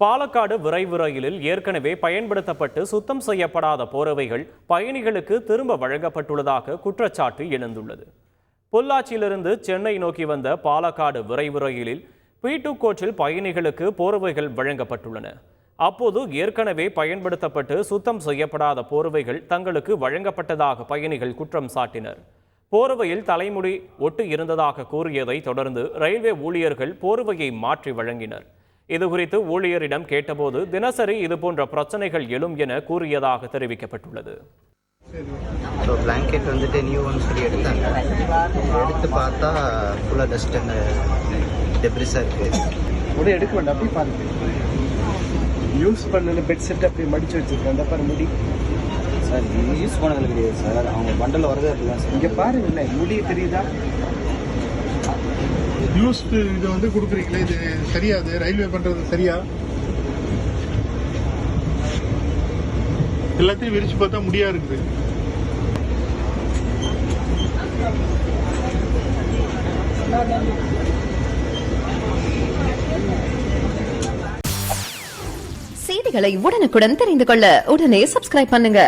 பாலக்காடு விரைவு ரயிலில் ஏற்கனவே பயன்படுத்தப்பட்டு சுத்தம் செய்யப்படாத போர்வைகள் பயணிகளுக்கு திரும்ப வழங்கப்பட்டுள்ளதாக குற்றச்சாட்டு எழுந்துள்ளது. பொள்ளாச்சியிலிருந்து சென்னை நோக்கி வந்த பாலக்காடு விரைவு ரயிலில் P2 கோச்சில் பயணிகளுக்கு போர்வைகள் வழங்கப்பட்டுள்ளன. அப்போது ஏற்கனவே பயன்படுத்தப்பட்டு சுத்தம் செய்யப்படாத போர்வைகள் தங்களுக்கு வழங்கப்பட்டதாக பயணிகள் குற்றம் சாட்டினர். போர்வையில் தலைமுடி ஒட்டு இருந்ததாக கூறியதை தொடர்ந்து ரயில்வே ஊழியர்கள் போர்வையை மாற்றி வழங்கினர். இதுகுறித்து ஊழியரிடம் கேட்டபோது தினசரி இதுபோன்ற பிரச்சனைகள் எழும் என கூறியதாக தெரிவிக்கப்பட்டுள்ளது. பிளாங்கெட் வந்துட்டு நியூ ஒன் சொல்லி எடுத்தாங்க. எடுத்து பார்த்தா ஃபுல்லாக டஸ்ட் அண்ட் டெப்ரிஸாக இருக்குது. முடி எடுக்க வேண்டாம், அப்படி பாருங்க. யூஸ் பண்ணல பெட் செட் அப்படி மடிச்சு வச்சிருக்கேன். அந்த பாரு முடி சார், யூஸ் பண்ணதில் கிடையாது சார். அவங்க பண்டல் வரதே இருக்குதான் சார். இங்கே பாருங்க, முடி தெரியுதா? யூஸ்டு இதை வந்து கொடுக்குறீங்களே, இது சரியா? அது ரயில்வே பண்றது சரியா? எல்லாத்தையும் விரிச்சு பார்த்தா முடியா இருக்குது. செய்திகளை உடனுக்குடன் தெரிந்து கொள்ள உடனே சப்ஸ்கிரைப் பண்ணுங்க.